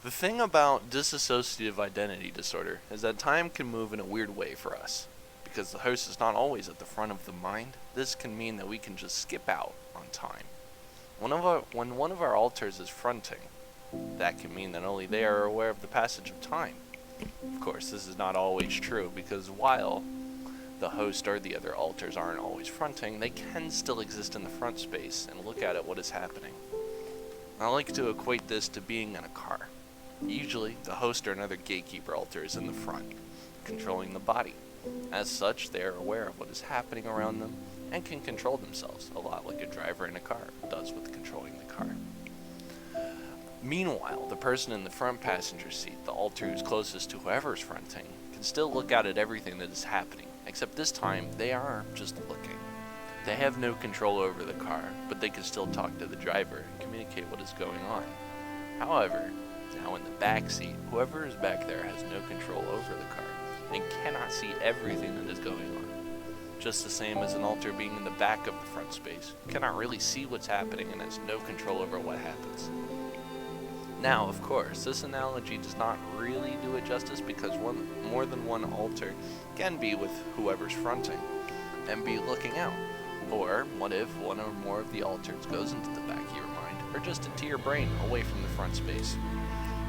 The thing about dissociative identity disorder is that time can move in a weird way for us. Because the host is not always at the front of the mind, this can mean that we can just skip out on time. When one of our alters is fronting, that can mean that only they are aware of the passage of time. Of course, this is not always true because while the host or the other alters aren't always fronting, they can still exist in the front space and look at what is happening. I like to equate this to being in a car. Usually, the host or another gatekeeper alter is in the front, controlling the body. As such, they are aware of what is happening around them and can control themselves, a lot like a driver in a car does with controlling the car. Meanwhile, the person in the front passenger seat, the alter who's closest to whoever's fronting, can still look out at everything that is happening, except this time they are just looking. They have no control over the car, but they can still talk to the driver and communicate what is going on. However, now in the back seat, whoever is back there has no control over the car and cannot see everything that is going on. Just the same as an alter being in the back of the front space, cannot really see what's happening and has no control over what happens. Now, of course, this analogy does not really do it justice because more than one alter can be with whoever's fronting and be looking out. Or what if one or more of the alters goes into the back of your mind or just into your brain away from the front space?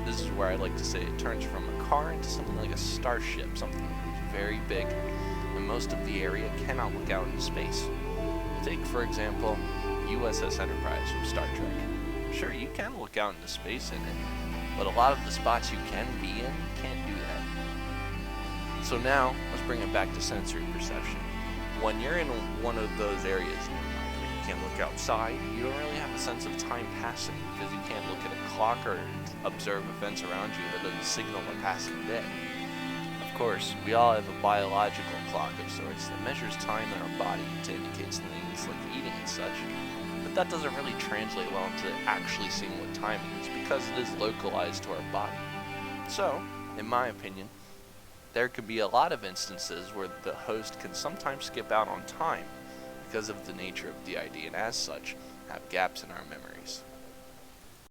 This is where I like to say it turns from a car into something like a starship, something that's very big, and most of the area cannot look out into space. Take, for example, USS Enterprise from Star Trek. Sure, you can look out into space in it, but a lot of the spots you can be in can't do that. So now, let's bring it back to sensory perception. When you're in one of those areas in your mind where you can't look outside, you don't really have a sense of time passing because you can't look at a clock or observe events around you that doesn't signal a passing day. Of course, we all have a biological clock of sorts that measures time in our body to indicate things like eating and such, but that doesn't really translate well into actually seeing what time it is because it is localized to our body. So, in my opinion, there could be a lot of instances where the host can sometimes skip out on time because of the nature of the ID and as such have gaps in our memories.